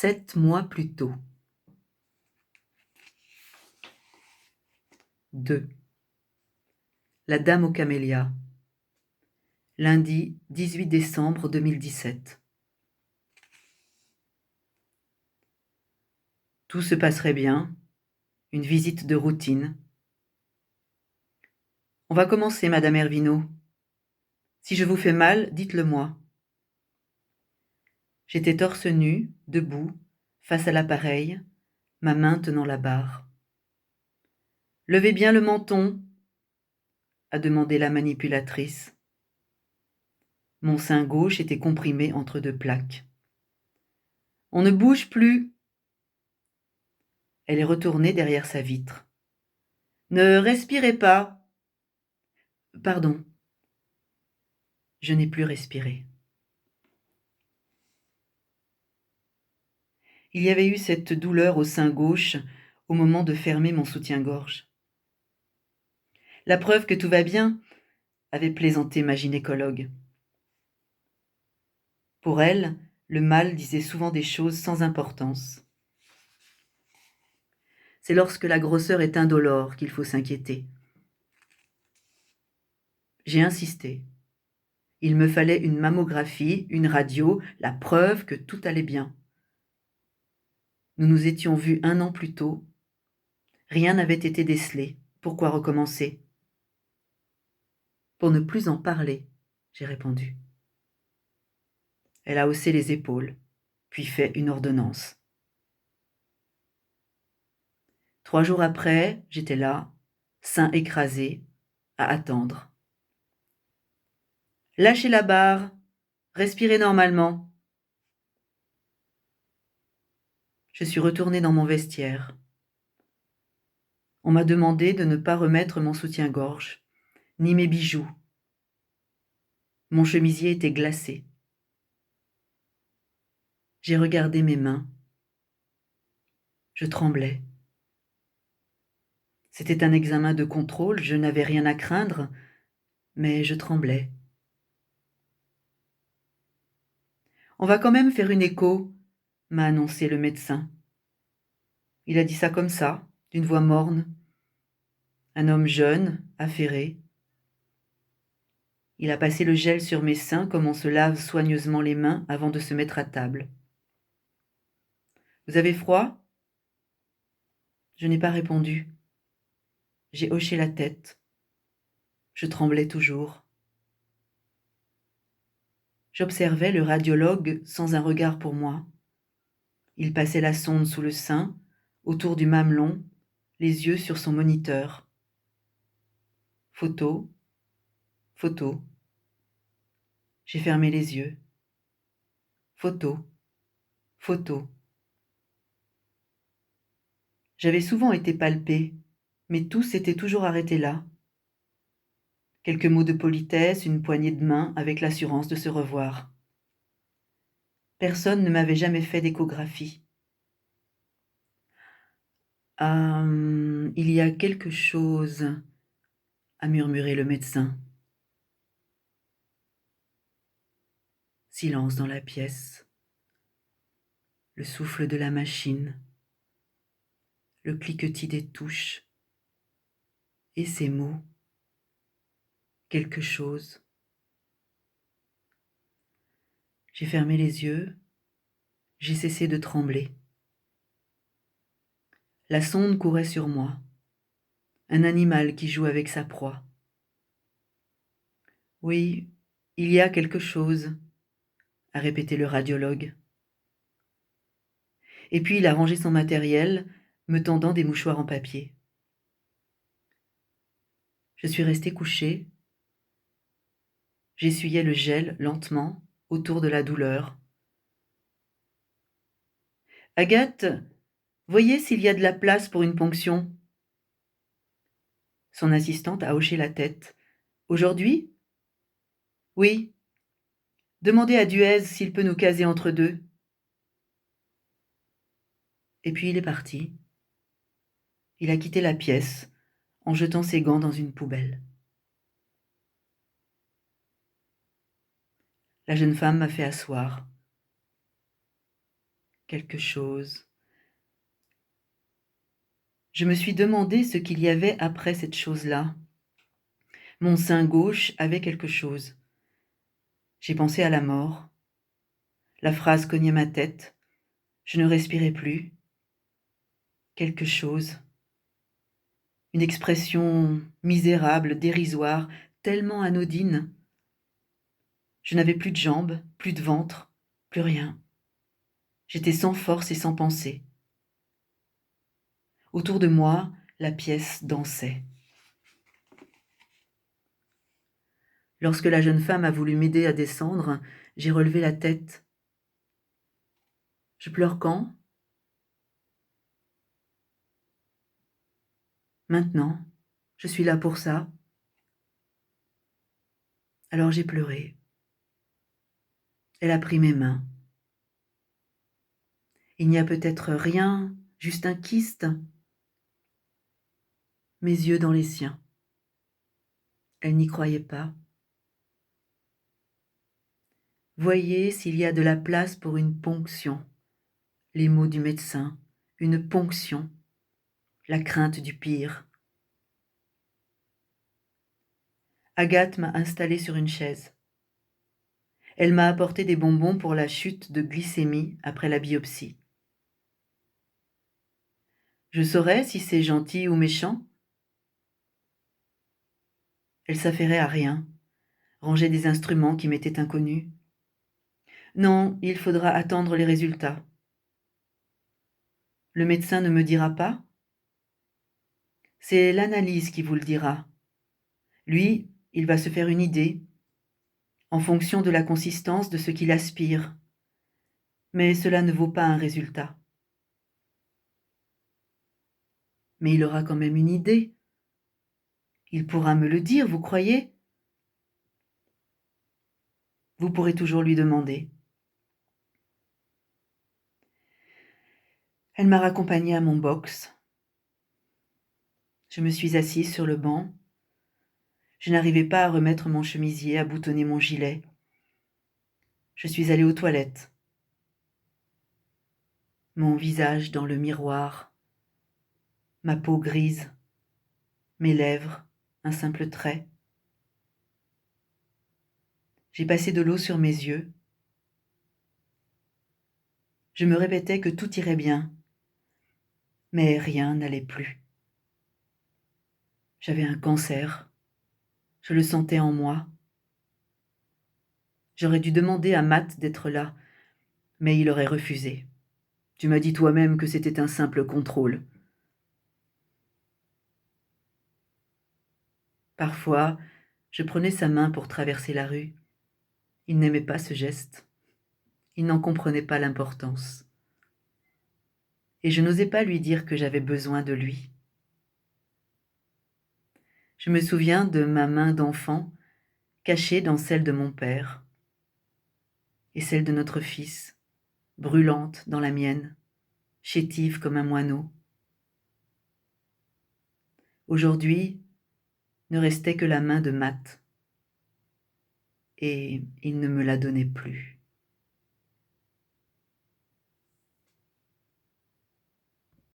7 mois plus tôt. 2. La dame aux camélias. Lundi 18 décembre 2017. Tout se passerait bien. Une visite de routine. On va commencer, Madame Ervino. Si je vous fais mal, dites-le moi. J'étais torse nu, debout, face à l'appareil, ma main tenant la barre. Levez bien le menton, a demandé la manipulatrice. Mon sein gauche était comprimé entre deux plaques. On ne bouge plus. Elle est retournée derrière sa vitre. Ne respirez pas. Pardon. Je n'ai plus respiré. Il y avait eu cette douleur au sein gauche au moment de fermer mon soutien-gorge. La preuve que tout va bien, avait plaisanté ma gynécologue. Pour elle, le mal disait souvent des choses sans importance. C'est lorsque la grosseur est indolore qu'il faut s'inquiéter. J'ai insisté. Il me fallait une mammographie, une radio, la preuve que tout allait bien. Nous nous étions vus 1 an plus tôt. Rien n'avait été décelé. Pourquoi recommencer ? Pour ne plus en parler, j'ai répondu. Elle a haussé les épaules, puis fait une ordonnance. 3 jours après, j'étais là, sein écrasé, à attendre. Lâchez la barre, respirez normalement. Je suis retournée dans mon vestiaire. On m'a demandé de ne pas remettre mon soutien-gorge, ni mes bijoux. Mon chemisier était glacé. J'ai regardé mes mains. Je tremblais. C'était un examen de contrôle, je n'avais rien à craindre, mais je tremblais. On va quand même faire une écho, m'a annoncé le médecin. Il a dit ça comme ça, d'une voix morne. Un homme jeune, affairé. Il a passé le gel sur mes seins comme on se lave soigneusement les mains avant de se mettre à table. Vous avez froid ? Je n'ai pas répondu. J'ai hoché la tête. Je tremblais toujours. J'observais le radiologue sans un regard pour moi. Il passait la sonde sous le sein, autour du mamelon, les yeux sur son moniteur. Photo, photo. J'ai fermé les yeux. Photo, photo. J'avais souvent été palpée, mais tout s'était toujours arrêté là. Quelques mots de politesse, une poignée de main avec l'assurance de se revoir. Personne ne m'avait jamais fait d'échographie. Il y a quelque chose, a murmuré le médecin. Silence dans la pièce. Le souffle de la machine. Le cliquetis des touches. Et ces mots. Quelque chose. J'ai fermé les yeux. J'ai cessé de trembler. La sonde courait sur moi. Un animal qui joue avec sa proie. Oui, il y a quelque chose, a répété le radiologue. Et puis il a rangé son matériel, me tendant des mouchoirs en papier. Je suis restée couchée. J'essuyais le gel lentement autour de la douleur. Agathe, voyez s'il y a de la place pour une ponction. Son assistante a hoché la tête. Aujourd'hui ? Oui. Demandez à Duez s'il peut nous caser entre deux. Et puis il est parti. Il a quitté la pièce en jetant ses gants dans une poubelle. La jeune femme m'a fait asseoir. quelque chose. Je me suis demandé ce qu'il y avait après cette chose-là. Mon sein gauche avait quelque chose. J'ai pensé à la mort. La phrase cognait ma tête. Je ne respirais plus. Quelque chose. Une expression misérable, dérisoire, tellement anodine. Je n'avais plus de jambes, plus de ventre, plus rien. J'étais sans force et sans pensée. Autour de moi, la pièce dansait. Lorsque la jeune femme a voulu m'aider à descendre, j'ai relevé la tête. Je pleure quand? Maintenant. Je suis là pour ça. Alors j'ai pleuré. Elle a pris mes mains. Il n'y a peut-être rien, juste un kyste. Mes yeux dans les siens. Elle n'y croyait pas. Voyez s'il y a de la place pour une ponction. Les mots du médecin, une ponction, la crainte du pire. Agathe m'a installée sur une chaise. Elle m'a apporté des bonbons pour la chute de glycémie après la biopsie. Je saurais si c'est gentil ou méchant. Elle s'affairait à rien, rangeait des instruments qui m'étaient inconnus. Non, il faudra attendre les résultats. Le médecin ne me dira pas? C'est l'analyse qui vous le dira. Lui, il va se faire une idée, en fonction de la consistance de ce qu'il aspire. Mais cela ne vaut pas un résultat. Mais il aura quand même une idée. Il pourra me le dire, vous croyez? Vous pourrez toujours lui demander. Elle m'a raccompagnée à mon box. Je me suis assise sur le banc. Je n'arrivais pas à remettre mon chemisier, à boutonner mon gilet. Je suis allée aux toilettes. Mon visage dans le miroir, ma peau grise, mes lèvres, un simple trait. J'ai passé de l'eau sur mes yeux. Je me répétais que tout irait bien, mais rien n'allait plus. J'avais un cancer. Je le sentais en moi. J'aurais dû demander à Matt d'être là, mais il aurait refusé. Tu m'as dit toi-même que c'était un simple contrôle. Parfois, je prenais sa main pour traverser la rue. Il n'aimait pas ce geste. Il n'en comprenait pas l'importance. Et je n'osais pas lui dire que j'avais besoin de lui. Je me souviens de ma main d'enfant cachée dans celle de mon père et celle de notre fils, brûlante dans la mienne, chétive comme un moineau. Aujourd'hui, ne restait que la main de Matt, et il ne me la donnait plus.